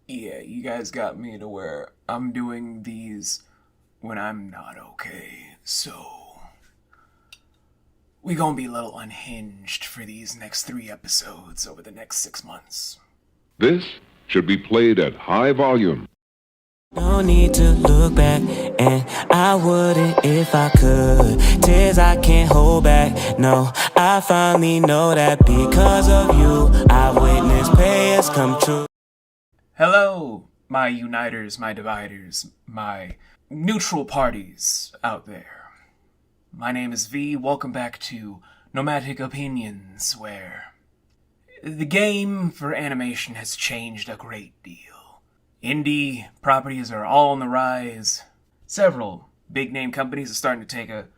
Yeah, you guys got me to where I'm doing these when I'm not okay. So, we gonna be a little unhinged for these next 3 episodes over the next 6 months. This should be played at high volume. No need to look back, and I wouldn't if I could. Tears I can't hold back, no. I finally know that because of you, I witnessed prayers come true. Hello, my uniters, my dividers, my neutral parties out there. My name is V. Welcome back to Nomadic Opinions, where the game for animation has changed a great deal. Indie properties are all on the rise. Several big-name companies are starting to take a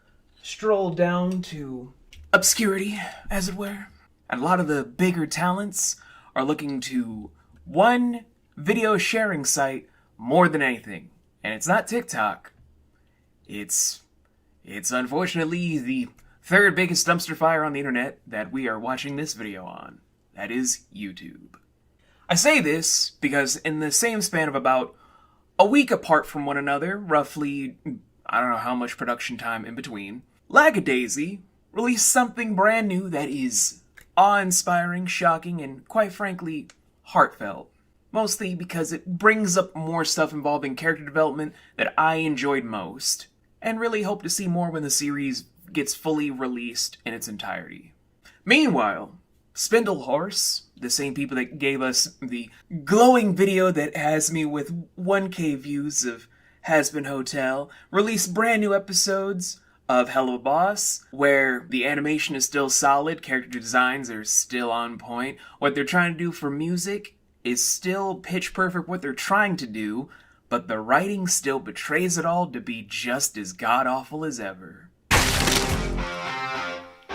stroll down to obscurity, as it were. And a lot of the bigger talents are looking to one video sharing site more than anything. And it's not TikTok. It's unfortunately the third biggest dumpster fire on the internet that we are watching this video on. That is YouTube. I say this because in the same span of about a week apart from one another, roughly, I don't know how much production time in between, Lackadaisy released something brand new that is awe-inspiring, shocking, and quite frankly, heartfelt. Mostly because it brings up more stuff involving character development that I enjoyed most, and really hope to see more when the series gets fully released in its entirety. Meanwhile, Spindlehorse, the same people that gave us the glowing video that has me with 1K views of Has-Been Hotel, released brand new episodes of Hell of a Boss, where the animation is still solid, character designs are still on point, what they're trying to do for music is still pitch perfect what they're trying to do, but the writing still betrays it all to be just as god-awful as ever.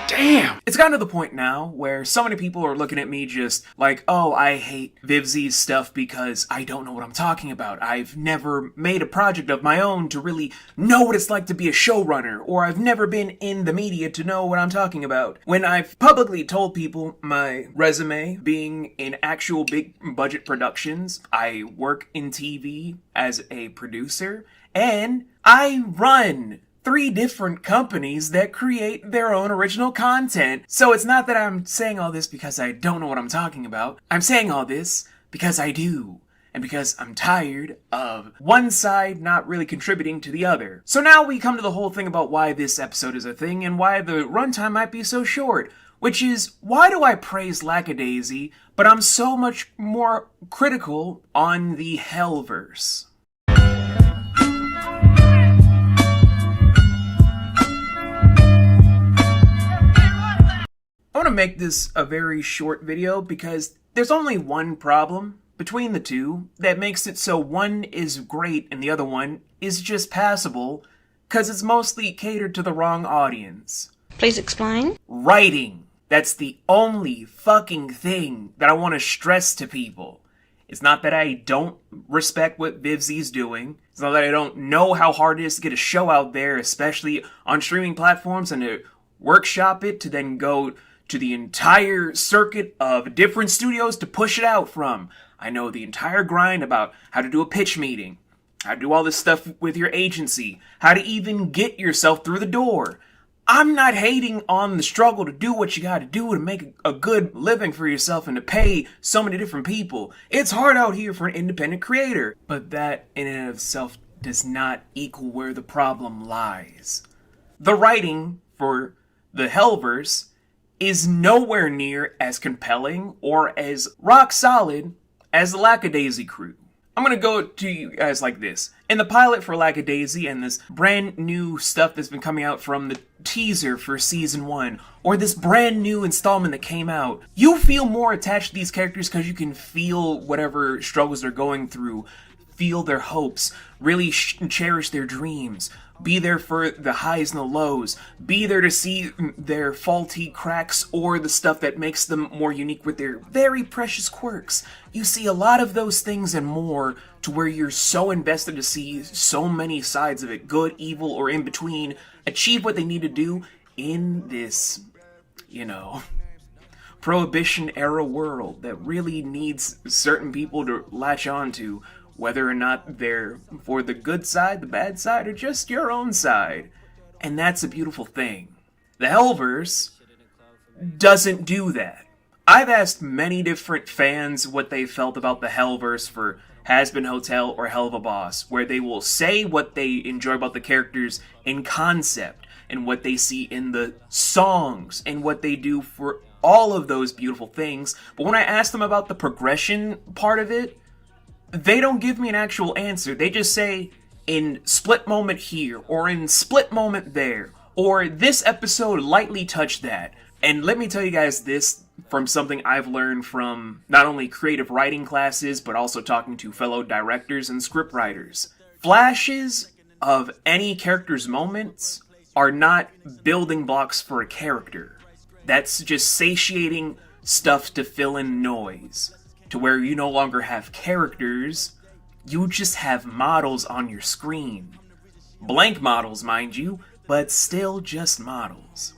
Damn! It's gotten to the point now where so many people are looking at me just like, oh, I hate Vivzie's stuff because I don't know what I'm talking about. I've never made a project of my own to really know what it's like to be a showrunner, or I've never been in the media to know what I'm talking about. When I've publicly told people my resume being in actual big budget productions, I work in TV as a producer, and I run 3 different companies that create their own original content. So it's not that I'm saying all this because I don't know what I'm talking about. I'm saying all this because I do. And because I'm tired of one side not really contributing to the other. So now we come to the whole thing about why this episode is a thing and why the runtime might be so short. Which is, why do I praise Lackadaisy, but I'm so much more critical on the Hellverse? I want to make this a very short video because there's only one problem between the two that makes it so one is great and the other one is just passable because it's mostly catered to the wrong audience. Please explain. Writing. That's the only fucking thing that I want to stress to people. It's not that I don't respect what Vivzie's doing. It's not that I don't know how hard it is to get a show out there, especially on streaming platforms, and to workshop it to then go to the entire circuit of different studios to push it out from. I know the entire grind about how to do a pitch meeting, how to do all this stuff with your agency, how to even get yourself through the door. I'm not hating on the struggle to do what you gotta do to make a good living for yourself and to pay so many different people. It's hard out here for an independent creator, but that in and of itself does not equal where the problem lies. The writing for the Hellverse is nowhere near as compelling or as rock solid as the Lackadaisy crew. I'm gonna go to you guys like this. In the pilot for Lackadaisy and this brand new stuff that's been coming out from the teaser for season 1, or this brand new installment that came out, you feel more attached to these characters because you can feel whatever struggles they're going through, feel their hopes, really cherish their dreams, be there for the highs and the lows, be there to see their faulty cracks or the stuff that makes them more unique with their very precious quirks. You see a lot of those things and more to where you're so invested to see so many sides of it, good, evil, or in between, achieve what they need to do in this, Prohibition-era world that really needs certain people to latch on to, whether or not they're for the good side, the bad side, or just your own side. And that's a beautiful thing. The Hellverse doesn't do that. I've asked many different fans what they felt about the Hellverse for Has-Been Hotel or Hell of a Boss, where they will say what they enjoy about the characters in concept, and what they see in the songs, and what they do for all of those beautiful things. But when I ask them about the progression part of it, they don't give me an actual answer. They just say, in split moment here, or in split moment there, or this episode lightly touched that. And let me tell you guys this from something I've learned from not only creative writing classes, but also talking to fellow directors and scriptwriters. Flashes of any character's moments are not building blocks for a character. That's just satiating stuff to fill in noise, to where you no longer have characters, you just have models on your screen. Blank models, mind you, but still just models.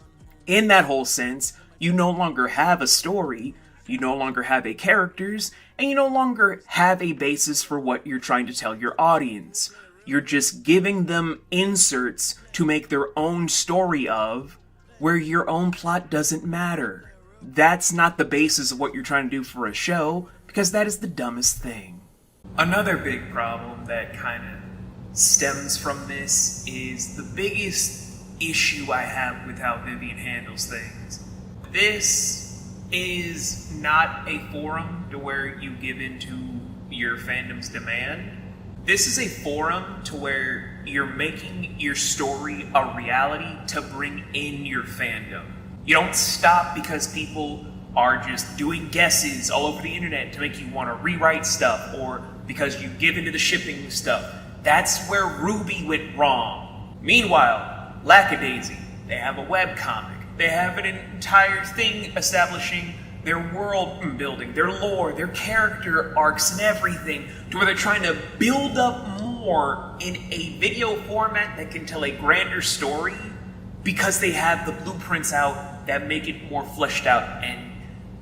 In that whole sense, you no longer have a story, you no longer have a characters, and you no longer have a basis for what you're trying to tell your audience. You're just giving them inserts to make their own story of, where your own plot doesn't matter. That's not the basis of what you're trying to do for a show, because that is the dumbest thing. Another big problem that kind of stems from this is the biggest issue I have with how Vivian handles things. This is not a forum to where you give into your fandom's demand. This is a forum to where you're making your story a reality to bring in your fandom. You don't stop because people are just doing guesses all over the internet to make you want to rewrite stuff, or because you give into the shipping stuff. That's where Ruby went wrong. Meanwhile, Lackadaisy, they have a webcomic. They have an entire thing establishing their world building, their lore, their character arcs and everything, to where they're trying to build up more in a video format that can tell a grander story, because they have the blueprints out that make it more fleshed out and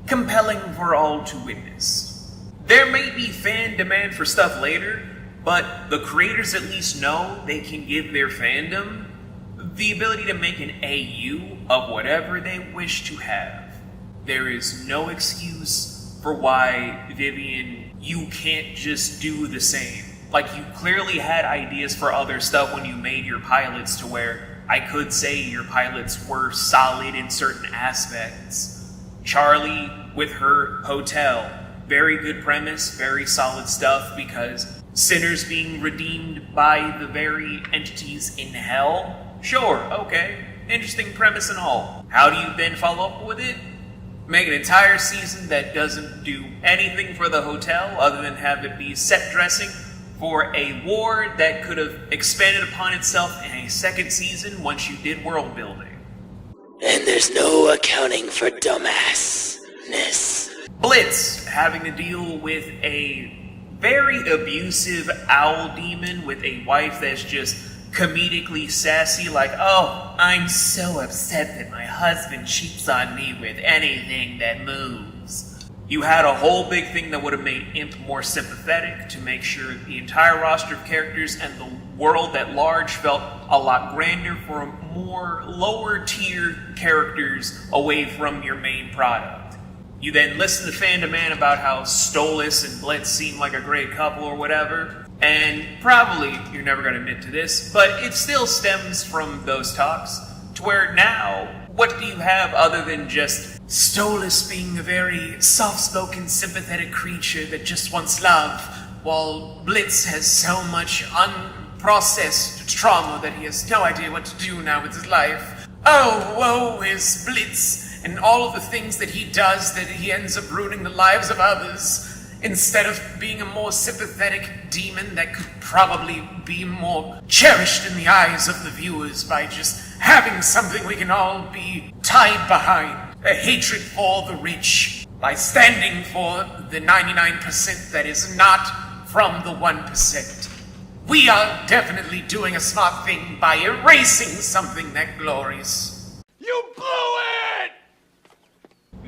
compelling for all to witness. There may be fan demand for stuff later, but the creators at least know they can give their fandom the ability to make an AU of whatever they wish to have. There is no excuse for why, Vivian, you can't just do the same. Like, you clearly had ideas for other stuff when you made your pilots, to where I could say your pilots were solid in certain aspects. Charlie with her hotel, very good premise, very solid stuff, because sinners being redeemed by the very entities in hell. Sure, okay, interesting premise and all. How do you then follow up with it? Make an entire season that doesn't do anything for the hotel other than have it be set dressing for a war that could have expanded upon itself in a second season once you did world building. And there's no accounting for dumbassness. Blitz having to deal with a very abusive owl demon with a wife that's just comedically sassy, like, oh, I'm so upset that my husband cheats on me with anything that moves. You had a whole big thing that would have made Imp more sympathetic, to make sure the entire roster of characters and the world at large felt a lot grander for more lower tier characters away from your main product. You then listen to Fan Demand about how Stolas and Blitz seem like a great couple or whatever. And probably you're never going to admit to this, but it still stems from those talks, to where now, what do you have other than just Stolas being a very soft-spoken, sympathetic creature that just wants love, while Blitz has so much unprocessed trauma that he has no idea what to do now with his life. Oh, woe is Blitz, and all of the things that he does, that he ends up ruining the lives of others, instead of being a more sympathetic demon that could probably be more cherished in the eyes of the viewers by just having something we can all be tied behind. A hatred for the rich, by standing for the 99% that is not from the 1%. We are definitely doing a smart thing by erasing something that glorious. You blew it!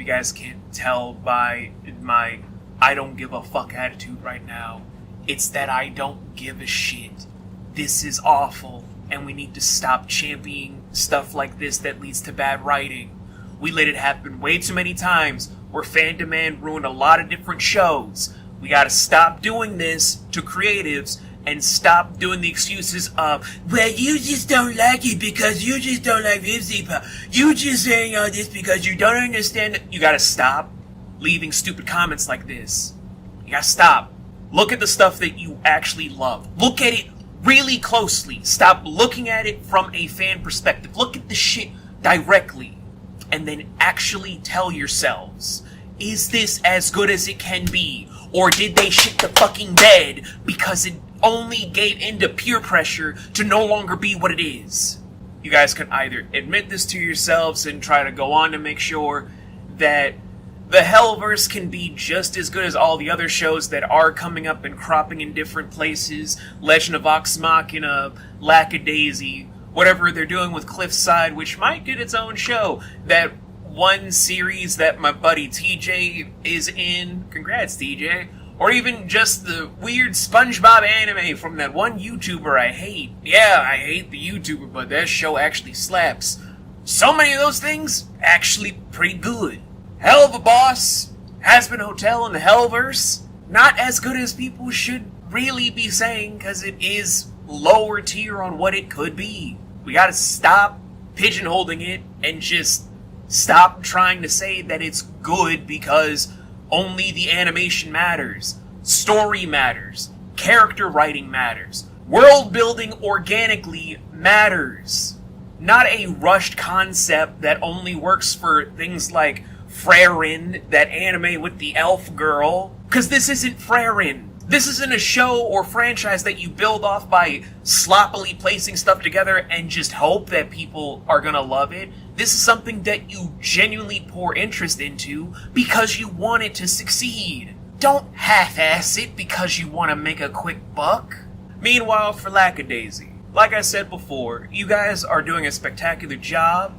you guys can't tell by my I don't give a fuck attitude right now. It's that I don't give a shit. This is awful, and we need to stop championing stuff like this that leads to bad writing. We let it happen way too many times, where fan demand ruined a lot of different shows. We gotta stop doing this to creatives, and stop doing the excuses of, well, you just don't like it because you just don't like VivziePop. You just saying all this because you don't understand it. You gotta stop leaving stupid comments like this. You gotta stop. Look at the stuff that you actually love. Look at it really closely. Stop looking at it from a fan perspective. Look at the shit directly. And then actually tell yourselves, is this as good as it can be? Or did they shit the fucking bed because it only gave into peer pressure to no longer be what it is? You guys can either admit this to yourselves and try to go on to make sure that the Hellverse can be just as good as all the other shows that are coming up and cropping in different places. Legend of Vox Machina, Lackadaisy, whatever they're doing with Cliffside, which might get its own show. That one series that my buddy TJ is in, congrats TJ, or even just the weird SpongeBob anime from that one YouTuber I hate. Yeah, I hate the YouTuber, but that show actually slaps. So many of those things, actually pretty good. Hell of a Boss, Has-Been Hotel in the Hellverse, not as good as people should really be saying, because it is lower tier on what it could be. We gotta stop pigeonholing it and just stop trying to say that it's good because only the animation matters, story matters, character writing matters, world building organically matters. Not a rushed concept that only works for things like Frerin, that anime with the elf girl. Because this isn't Frerin. This isn't a show or franchise that you build off by sloppily placing stuff together and just hope that people are gonna love it. This is something that you genuinely pour interest into because you want it to succeed. Don't half-ass it because you want to make a quick buck. Meanwhile, for Lackadaisy, like I said before, you guys are doing a spectacular job.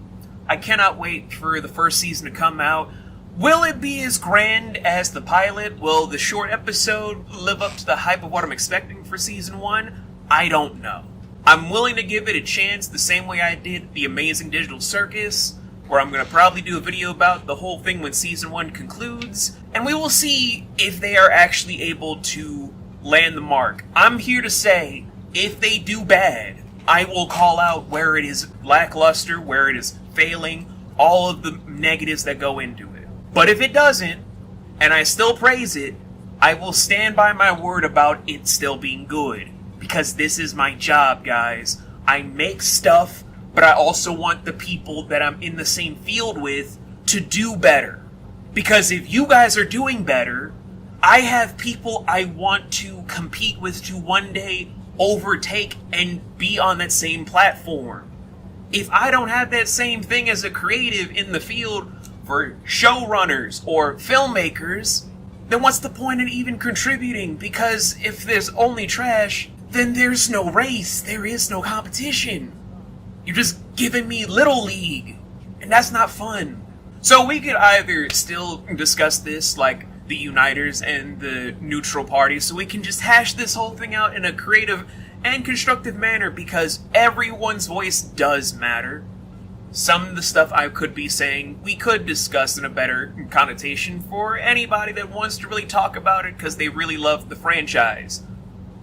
I cannot wait for the first season to come out. Will it be as grand as the pilot? Will the short episode live up to the hype of what I'm expecting for season 1? I don't know. I'm willing to give it a chance the same way I did the Amazing Digital Circus, where I'm going to probably do a video about the whole thing when season 1 concludes, and we will see if they are actually able to land the mark. I'm here to say, if they do bad, I will call out where it is lackluster, where it is failing, all of the negatives that go into it. But if it doesn't, and I still praise it, I will stand by my word about it still being good. Because this is my job, guys. I make stuff, but I also want the people that I'm in the same field with to do better. Because if you guys are doing better, I have people I want to compete with to one day overtake and be on that same platform. If I don't have that same thing as a creative in the field for showrunners or filmmakers, then what's the point in even contributing? Because if there's only trash, then there's no race, there is no competition. You're just giving me Little League, and that's not fun. So we could either still discuss this like the uniters and the neutral parties, so we can just hash this whole thing out in a creative and constructive manner, because everyone's voice does matter. Some of the stuff I could be saying, we could discuss in a better connotation for anybody that wants to really talk about it because they really love the franchise.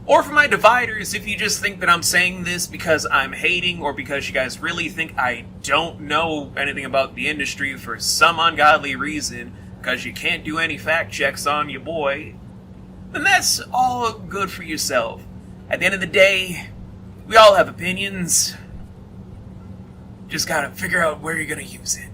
Or for my dividers, if you just think that I'm saying this because I'm hating or because you guys really think I don't know anything about the industry for some ungodly reason, because you can't do any fact checks on your boy, then that's all good for yourself. At the end of the day, we all have opinions. Just gotta figure out where you're gonna use it.